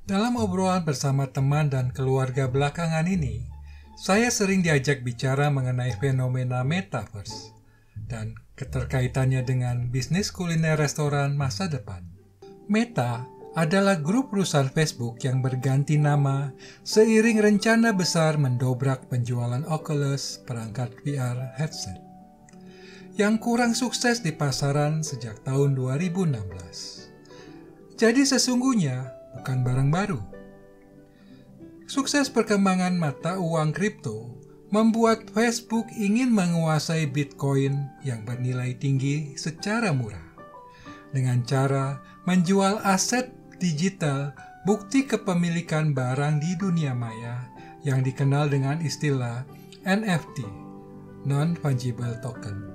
Dalam obrolan bersama teman dan keluarga belakangan ini, saya sering diajak bicara mengenai fenomena metaverse dan keterkaitannya dengan bisnis kuliner restoran masa depan. Meta adalah grup perusahaan Facebook yang berganti nama seiring rencana besar mendobrak penjualan Oculus perangkat VR headset yang kurang sukses di pasaran sejak tahun 2016. Jadi sesungguhnya bukan barang baru. Sukses perkembangan mata uang kripto membuat Facebook ingin menguasai Bitcoin yang bernilai tinggi secara murah dengan cara menjual aset digital bukti kepemilikan barang di dunia maya yang dikenal dengan istilah NFT, Non-Fungible Token.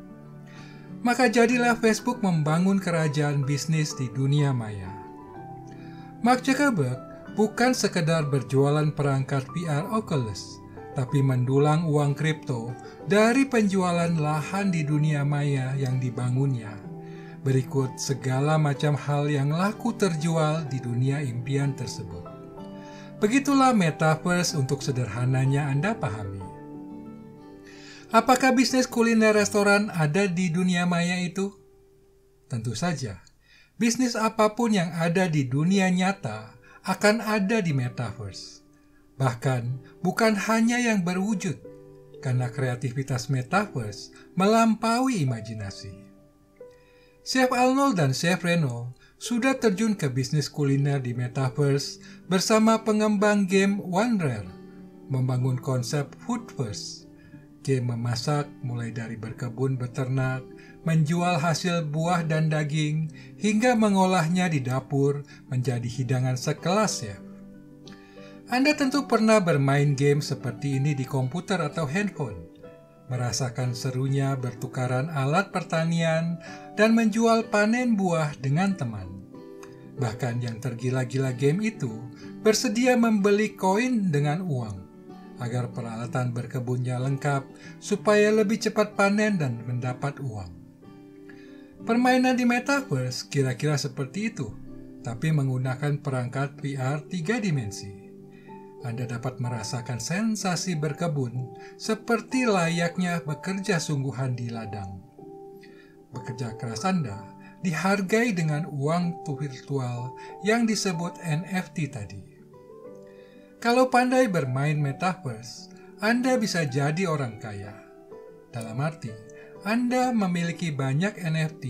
Maka jadilah Facebook membangun kerajaan bisnis di dunia maya. Mark Zuckerberg bukan sekedar berjualan perangkat VR Oculus, tapi mendulang uang kripto dari penjualan lahan di dunia maya yang dibangunnya. Berikut segala macam hal yang laku terjual di dunia impian tersebut. Begitulah metaverse untuk sederhananya Anda pahami. Apakah bisnis kuliner restoran ada di dunia maya itu? Tentu saja. Bisnis apapun yang ada di dunia nyata akan ada di metaverse. Bahkan bukan hanya yang berwujud, karena kreativitas metaverse melampaui imajinasi. Chef Arnold dan Chef Reno sudah terjun ke bisnis kuliner di metaverse bersama pengembang game OneRare, membangun konsep Food First. Game memasak mulai dari berkebun beternak, menjual hasil buah dan daging, hingga mengolahnya di dapur menjadi hidangan sekelas chef. Anda tentu pernah bermain game seperti ini di komputer atau handphone, merasakan serunya bertukaran alat pertanian dan menjual panen buah dengan teman. Bahkan yang tergila-gila game itu bersedia membeli koin dengan uang, agar peralatan berkebunnya lengkap supaya lebih cepat panen dan mendapat uang. Permainan di metaverse kira-kira seperti itu, tapi menggunakan perangkat VR 3 dimensi. Anda dapat merasakan sensasi berkebun seperti layaknya bekerja sungguhan di ladang. Bekerja keras Anda dihargai dengan uang virtual yang disebut NFT tadi. Kalau pandai bermain metaverse, Anda bisa jadi orang kaya. Dalam arti, Anda memiliki banyak NFT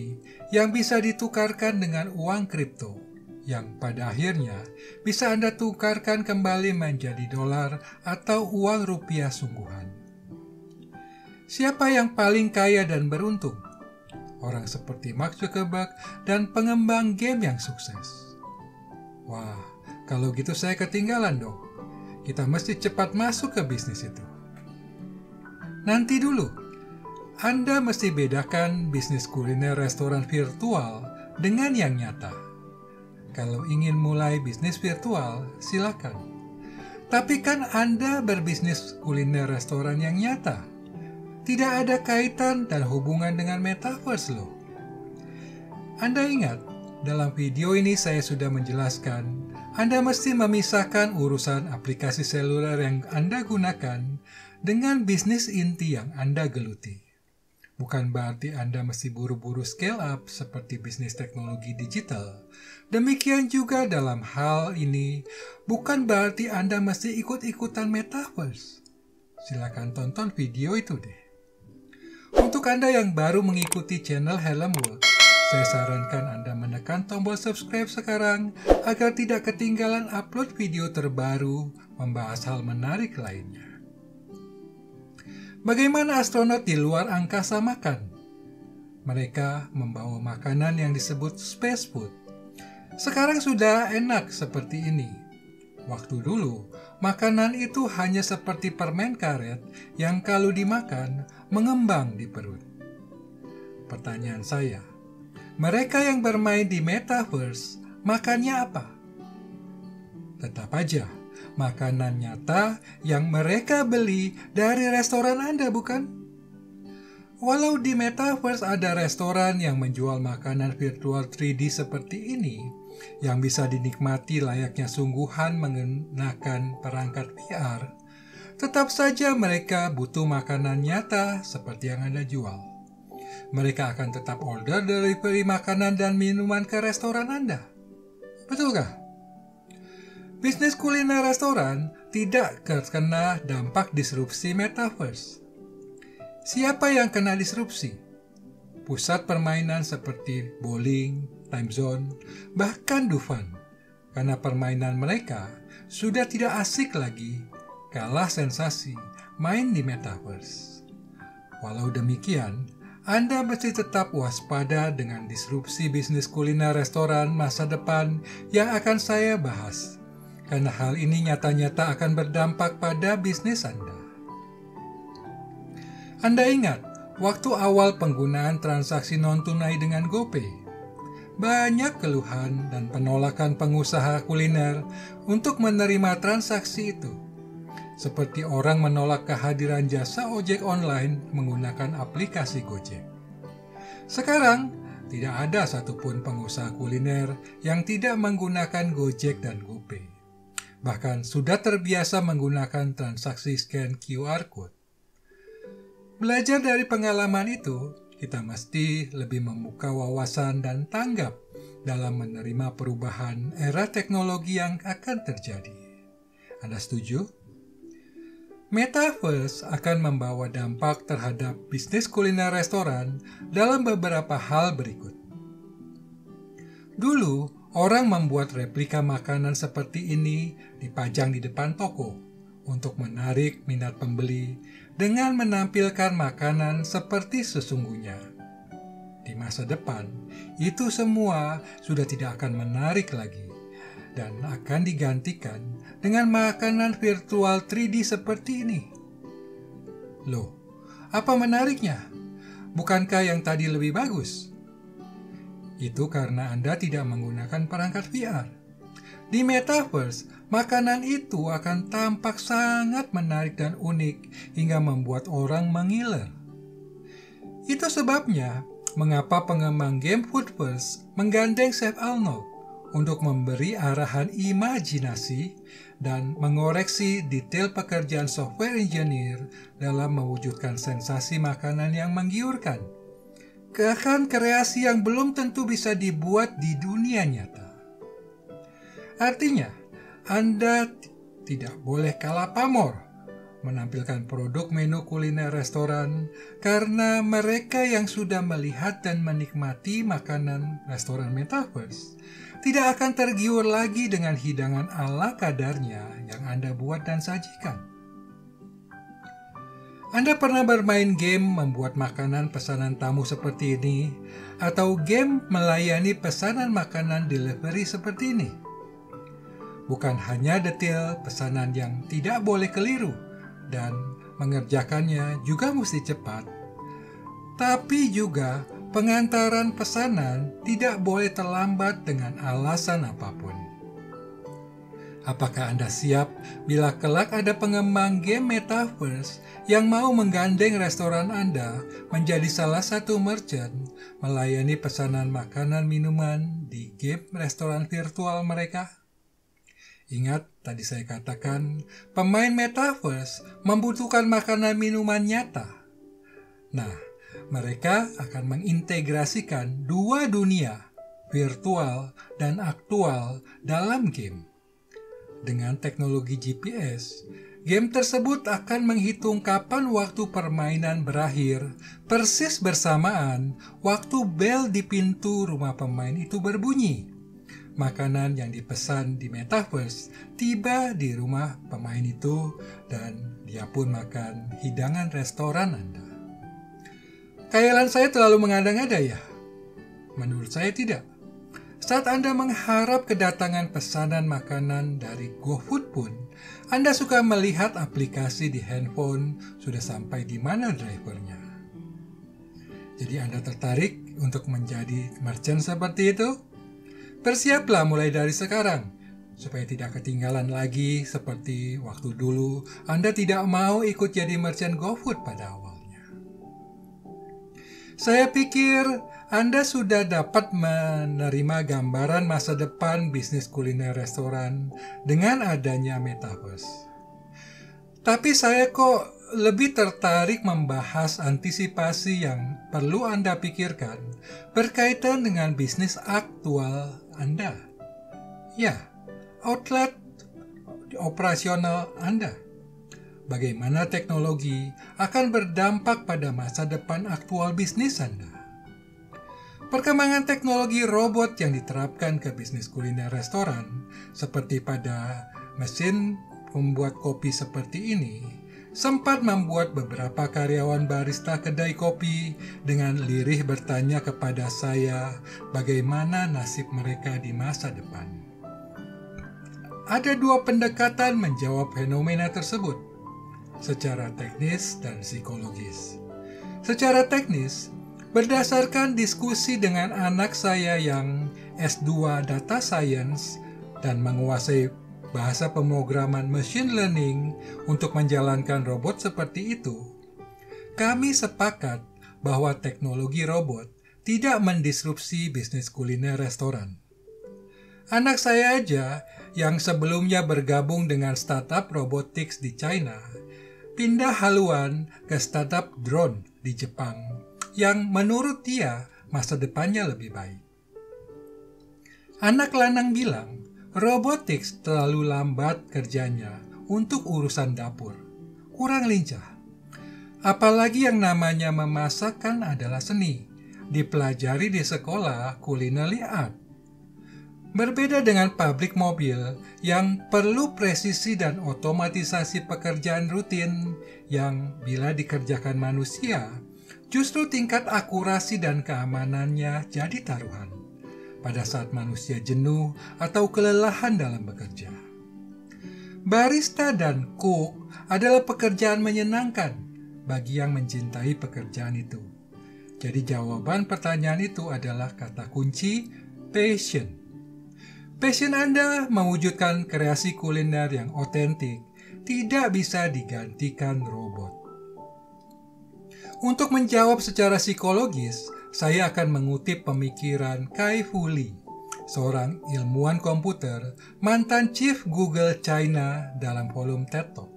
yang bisa ditukarkan dengan uang kripto, yang pada akhirnya bisa Anda tukarkan kembali menjadi dolar atau uang rupiah sungguhan. Siapa yang paling kaya dan beruntung? Orang seperti Mark Zuckerberg dan pengembang game yang sukses. Wah, kalau gitu saya ketinggalan dong. Kita mesti cepat masuk ke bisnis itu. Nanti dulu, Anda mesti bedakan bisnis kuliner restoran virtual dengan yang nyata. Kalau ingin mulai bisnis virtual, silakan. Tapi kan Anda berbisnis kuliner restoran yang nyata. Tidak ada kaitan dan hubungan dengan metaverse loh. Anda ingat, dalam video ini saya sudah menjelaskan Anda mesti memisahkan urusan aplikasi seluler yang Anda gunakan dengan bisnis inti yang Anda geluti. Bukan berarti Anda mesti buru-buru scale up seperti bisnis teknologi digital. Demikian juga dalam hal ini, bukan berarti Anda mesti ikut-ikutan metaverse. Silakan tonton video itu deh. Untuk Anda yang baru mengikuti channel Helm World, saya sarankan Anda menekan tombol subscribe sekarang agar tidak ketinggalan upload video terbaru membahas hal menarik lainnya. Bagaimana astronot di luar angkasa makan? Mereka membawa makanan yang disebut space food. Sekarang sudah enak seperti ini. Waktu dulu, makanan itu hanya seperti permen karet yang kalau dimakan mengembang di perut. Pertanyaan saya, mereka yang bermain di metaverse, makannya apa? Tetap aja, makanan nyata yang mereka beli dari restoran Anda, bukan? Walau di metaverse ada restoran yang menjual makanan virtual 3D seperti ini, yang bisa dinikmati layaknya sungguhan menggunakan perangkat VR, tetap saja mereka butuh makanan nyata seperti yang Anda jual. Mereka akan tetap order delivery makanan dan minuman ke restoran Anda. Betulkah? Bisnis kuliner restoran tidak terkena dampak disrupsi metaverse. Siapa yang kena disrupsi? Pusat permainan seperti bowling, time zone, bahkan Dufan. Karena permainan mereka sudah tidak asik lagi, kalah sensasi main di metaverse. Walau demikian, Anda mesti tetap waspada dengan disrupsi bisnis kuliner restoran masa depan yang akan saya bahas. Karena hal ini nyata-nyata akan berdampak pada bisnis Anda. Anda ingat, waktu awal penggunaan transaksi non-tunai dengan GoPay, banyak keluhan dan penolakan pengusaha kuliner untuk menerima transaksi itu. Seperti orang menolak kehadiran jasa ojek online menggunakan aplikasi Gojek. Sekarang, tidak ada satupun pengusaha kuliner yang tidak menggunakan Gojek dan GoPay. Bahkan sudah terbiasa menggunakan transaksi scan QR Code. Belajar dari pengalaman itu, kita mesti lebih membuka wawasan dan tanggap dalam menerima perubahan era teknologi yang akan terjadi. Anda setuju? Metaverse akan membawa dampak terhadap bisnis kuliner restoran dalam beberapa hal berikut. Dulu, orang membuat replika makanan seperti ini dipajang di depan toko untuk menarik minat pembeli dengan menampilkan makanan seperti sesungguhnya. Di masa depan, itu semua sudah tidak akan menarik lagi dan akan digantikan dengan makanan virtual 3D seperti ini. Loh, apa menariknya? Bukankah yang tadi lebih bagus? Itu karena Anda tidak menggunakan perangkat VR. Di Metaverse, makanan itu akan tampak sangat menarik dan unik hingga membuat orang mengiler. Itu sebabnya mengapa pengembang game Foodverse menggandeng Chef Arnold untuk memberi arahan imajinasi dan mengoreksi detail pekerjaan software engineer dalam mewujudkan sensasi makanan yang menggiurkan. Bahkan kreasi yang belum tentu bisa dibuat di dunia nyata. Artinya, Anda tidak boleh kalah pamor menampilkan produk menu kuliner restoran karena mereka yang sudah melihat dan menikmati makanan restoran Metaverse tidak akan tergiur lagi dengan hidangan ala kadarnya yang Anda buat dan sajikan. Anda pernah bermain game membuat makanan pesanan tamu seperti ini, atau game melayani pesanan makanan delivery seperti ini? Bukan hanya detail pesanan yang tidak boleh keliru dan mengerjakannya juga mesti cepat, tapi juga pengantaran pesanan tidak boleh terlambat dengan alasan apapun. Apakah Anda siap bila kelak ada pengembang game Metaverse yang mau menggandeng restoran Anda menjadi salah satu merchant melayani pesanan makanan minuman di game restoran virtual mereka? Ingat, tadi saya katakan, pemain Metaverse membutuhkan makanan minuman nyata. Nah, mereka akan mengintegrasikan dua dunia, virtual dan aktual, dalam game. Dengan teknologi GPS, game tersebut akan menghitung kapan waktu permainan berakhir, persis bersamaan waktu bel di pintu rumah pemain itu berbunyi. Makanan yang dipesan di Metaverse tiba di rumah pemain itu dan dia pun makan hidangan restoran Anda. Khayalan saya terlalu mengada-ngada ya? Menurut saya tidak. Saat Anda mengharap kedatangan pesanan makanan dari GoFood pun, Anda suka melihat aplikasi di handphone sudah sampai di mana drivernya. Jadi Anda tertarik untuk menjadi merchant seperti itu? Bersiaplah mulai dari sekarang, supaya tidak ketinggalan lagi seperti waktu dulu Anda tidak mau ikut jadi merchant GoFood pada awalnya. Saya pikir Anda sudah dapat menerima gambaran masa depan bisnis kuliner restoran dengan adanya metaverse. Tapi saya kok lebih tertarik membahas antisipasi yang perlu Anda pikirkan berkaitan dengan bisnis aktual Anda. Ya, outlet operasional Anda. Bagaimana teknologi akan berdampak pada masa depan aktual bisnis Anda. Perkembangan teknologi robot yang diterapkan ke bisnis kuliner restoran, seperti pada mesin membuat kopi seperti ini, sempat membuat beberapa karyawan barista kedai kopi dengan lirih bertanya kepada saya bagaimana nasib mereka di masa depan. Ada dua pendekatan menjawab fenomena tersebut, secara teknis dan psikologis. Secara teknis, berdasarkan diskusi dengan anak saya yang S2 Data Science dan menguasai bahasa pemrograman machine learning untuk menjalankan robot seperti itu, kami sepakat bahwa teknologi robot tidak mendisrupsi bisnis kuliner restoran. Anak saya aja yang sebelumnya bergabung dengan startup robotics di China, pindah haluan ke startup drone di Jepang yang menurut dia masa depannya lebih baik. Anak lanang bilang, robotics terlalu lambat kerjanya untuk urusan dapur, kurang lincah. Apalagi yang namanya memasak kan adalah seni, dipelajari di sekolah culinary art. Berbeda dengan pabrik mobil yang perlu presisi dan otomatisasi pekerjaan rutin yang bila dikerjakan manusia, justru tingkat akurasi dan keamanannya jadi taruhan pada saat manusia jenuh atau kelelahan dalam bekerja. Barista dan cook adalah pekerjaan menyenangkan bagi yang mencintai pekerjaan itu. Jadi jawaban pertanyaan itu adalah kata kunci passion. Passion Anda mewujudkan kreasi kuliner yang otentik tidak bisa digantikan robot. Untuk menjawab secara psikologis, saya akan mengutip pemikiran Kai-Fu Lee, seorang ilmuwan komputer, mantan Chief Google China dalam volume TED Talk.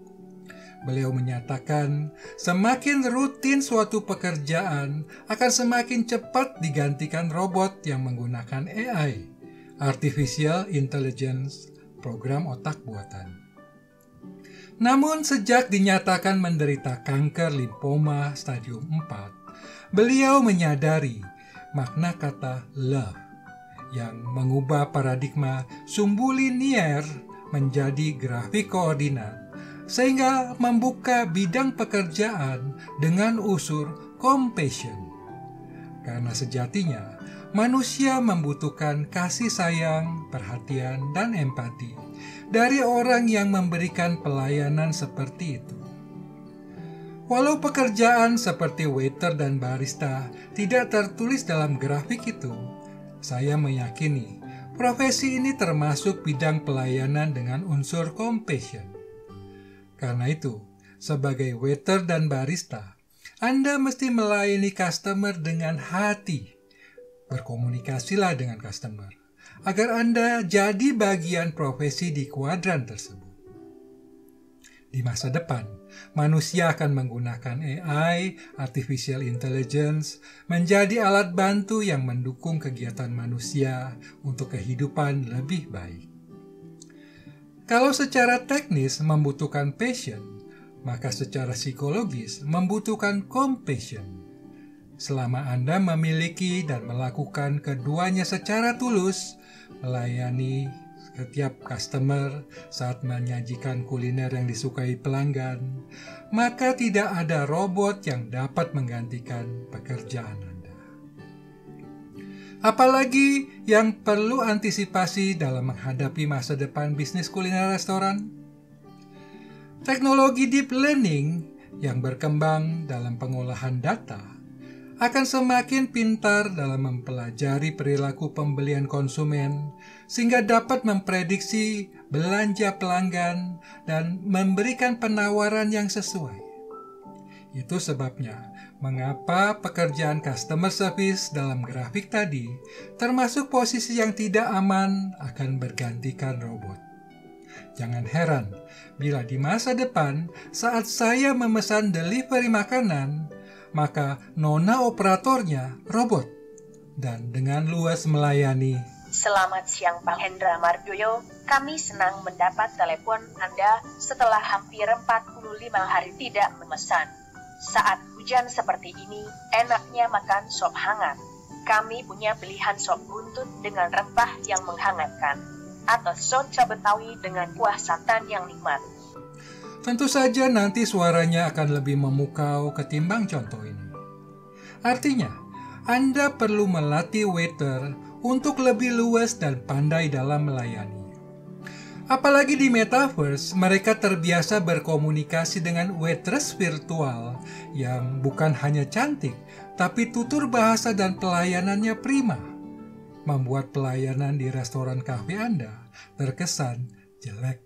Beliau menyatakan, semakin rutin suatu pekerjaan akan semakin cepat digantikan robot yang menggunakan AI, Artificial Intelligence, program otak buatan. Namun sejak dinyatakan menderita kanker limfoma stadium 4, beliau menyadari makna kata love yang mengubah paradigma sumbu linier menjadi grafik koordinat, sehingga membuka bidang pekerjaan dengan unsur compassion. Karena sejatinya, manusia membutuhkan kasih sayang, perhatian, dan empati dari orang yang memberikan pelayanan seperti itu. Walau pekerjaan seperti waiter dan barista tidak tertulis dalam grafik itu, saya meyakini profesi ini termasuk bidang pelayanan dengan unsur compassion. Karena itu, sebagai waiter dan barista, Anda mesti melayani customer dengan hati. Berkomunikasilah dengan customer, agar Anda jadi bagian profesi di kuadran tersebut. Di masa depan, manusia akan menggunakan AI, Artificial Intelligence, menjadi alat bantu yang mendukung kegiatan manusia untuk kehidupan lebih baik. Kalau secara teknis membutuhkan passion, maka secara psikologis membutuhkan compassion. Selama Anda memiliki dan melakukan keduanya secara tulus, melayani setiap customer saat menyajikan kuliner yang disukai pelanggan, maka tidak ada robot yang dapat menggantikan pekerjaan Anda. Apalagi yang perlu antisipasi dalam menghadapi masa depan bisnis kuliner restoran? Teknologi deep learning yang berkembang dalam pengolahan data akan semakin pintar dalam mempelajari perilaku pembelian konsumen sehingga dapat memprediksi belanja pelanggan dan memberikan penawaran yang sesuai. Itu sebabnya mengapa pekerjaan customer service dalam grafik tadi, termasuk posisi yang tidak aman, akan bergantikan robot. Jangan heran bila di masa depan saat saya memesan delivery makanan, maka nona operatornya robot dan dengan luas melayani. Selamat siang Pak Hendra Mardoyo, kami senang mendapat telepon Anda setelah hampir 45 hari tidak memesan. Saat hujan seperti ini, enaknya makan sop hangat. Kami punya pilihan sop buntut dengan rempah yang menghangatkan, atau soto Betawi dengan kuah santan yang nikmat. Tentu saja nanti suaranya akan lebih memukau ketimbang contoh ini. Artinya, Anda perlu melatih waiter untuk lebih luas dan pandai dalam melayani. Apalagi di Metaverse, mereka terbiasa berkomunikasi dengan waitress virtual yang bukan hanya cantik, tapi tutur bahasa dan pelayanannya prima. Membuat pelayanan di restoran kafe Anda terkesan jelek.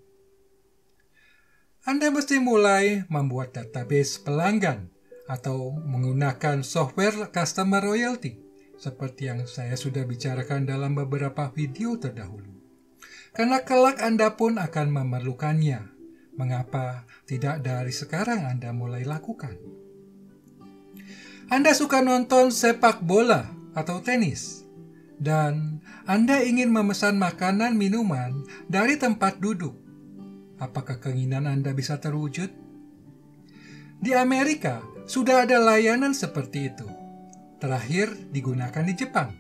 Anda mesti mulai membuat database pelanggan atau menggunakan software customer loyalty, seperti yang saya sudah bicarakan dalam beberapa video terdahulu. Karena kelak Anda pun akan memerlukannya. Mengapa tidak dari sekarang Anda mulai lakukan? Anda suka nonton sepak bola atau tenis, dan Anda ingin memesan makanan minuman dari tempat duduk. Apakah keinginan Anda bisa terwujud? Di Amerika sudah ada layanan seperti itu. Terakhir digunakan di Jepang.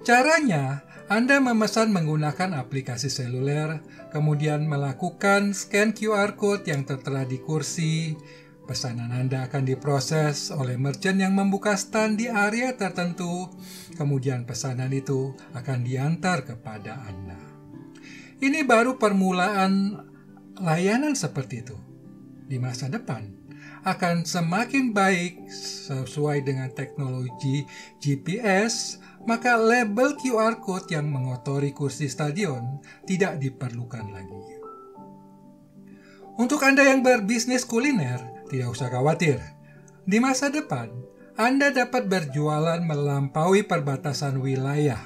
Caranya, Anda memesan menggunakan aplikasi seluler, kemudian melakukan scan QR Code yang tertera di kursi. Pesanan Anda akan diproses oleh merchant yang membuka stand di area tertentu, kemudian pesanan itu akan diantar kepada Anda. Ini baru permulaan layanan seperti itu. Di masa depan, akan semakin baik sesuai dengan teknologi GPS, maka label QR Code yang mengotori kursi stadion tidak diperlukan lagi. Untuk Anda yang berbisnis kuliner, tidak usah khawatir. Di masa depan, Anda dapat berjualan melampaui perbatasan wilayah.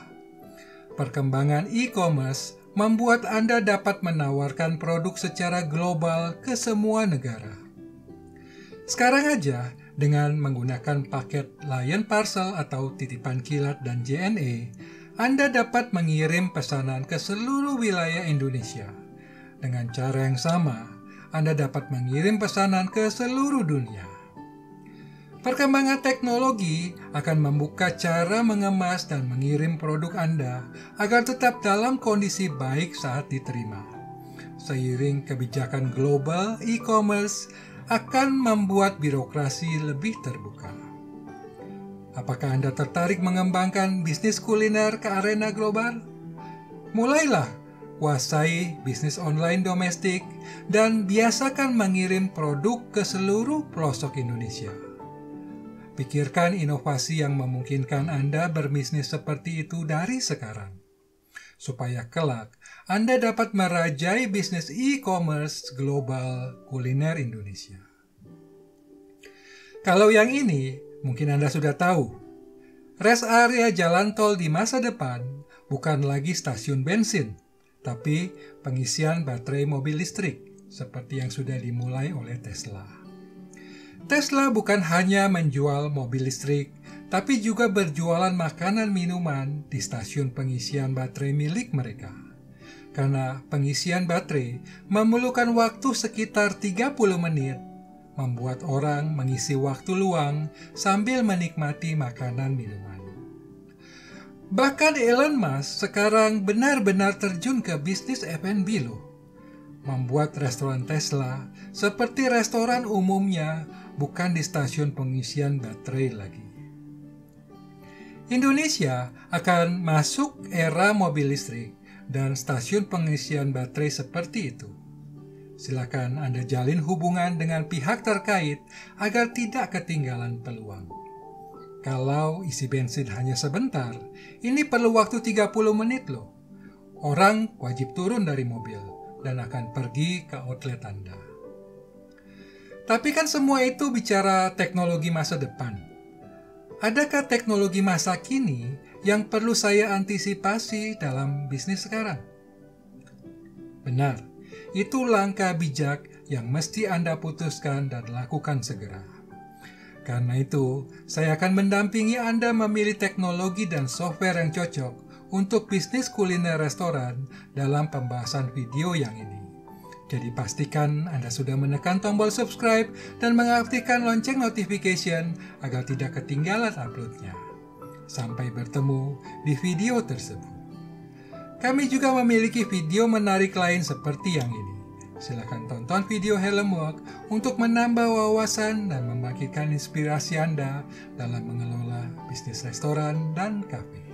Perkembangan e-commerce membuat Anda dapat menawarkan produk secara global ke semua negara. Sekarang aja, dengan menggunakan paket Lion Parcel atau titipan kilat dan JNE, Anda dapat mengirim pesanan ke seluruh wilayah Indonesia. Dengan cara yang sama, Anda dapat mengirim pesanan ke seluruh dunia. Perkembangan teknologi akan membuka cara mengemas dan mengirim produk Anda agar tetap dalam kondisi baik saat diterima. Seiring kebijakan global, e-commerce akan membuat birokrasi lebih terbuka. Apakah Anda tertarik mengembangkan bisnis kuliner ke arena global? Mulailah kuasai bisnis online domestik dan biasakan mengirim produk ke seluruh pelosok Indonesia. Pikirkan inovasi yang memungkinkan Anda berbisnis seperti itu dari sekarang, supaya kelak Anda dapat merajai bisnis e-commerce global kuliner Indonesia. Kalau yang ini, mungkin Anda sudah tahu. Rest area jalan tol di masa depan bukan lagi stasiun bensin, tapi pengisian baterai mobil listrik, seperti yang sudah dimulai oleh Tesla. Tesla bukan hanya menjual mobil listrik, tapi juga berjualan makanan minuman di stasiun pengisian baterai milik mereka. Karena pengisian baterai memerlukan waktu sekitar 30 menit, membuat orang mengisi waktu luang sambil menikmati makanan minuman. Bahkan Elon Musk sekarang benar-benar terjun ke bisnis F&B loh. Membuat restoran Tesla seperti restoran umumnya, bukan di stasiun pengisian baterai lagi. Indonesia akan masuk era mobil listrik dan stasiun pengisian baterai seperti itu. Silakan Anda jalin hubungan dengan pihak terkait agar tidak ketinggalan peluang. Kalau isi bensin hanya sebentar, ini perlu waktu 30 menit loh. Orang wajib turun dari mobil dan akan pergi ke outlet Anda. Tapi kan semua itu bicara teknologi masa depan. Adakah teknologi masa kini yang perlu saya antisipasi dalam bisnis sekarang? Benar, itu langkah bijak yang mesti Anda putuskan dan lakukan segera. Karena itu, saya akan mendampingi Anda memilih teknologi dan software yang cocok untuk bisnis kuliner restoran dalam pembahasan video yang ini. Jadi pastikan Anda sudah menekan tombol subscribe dan mengaktifkan lonceng notification agar tidak ketinggalan uploadnya. Sampai bertemu di video tersebut. Kami juga memiliki video menarik lain seperti yang ini. Silakan tonton video Helm Work untuk menambah wawasan dan membangkitkan inspirasi Anda dalam mengelola bisnis restoran dan kafe.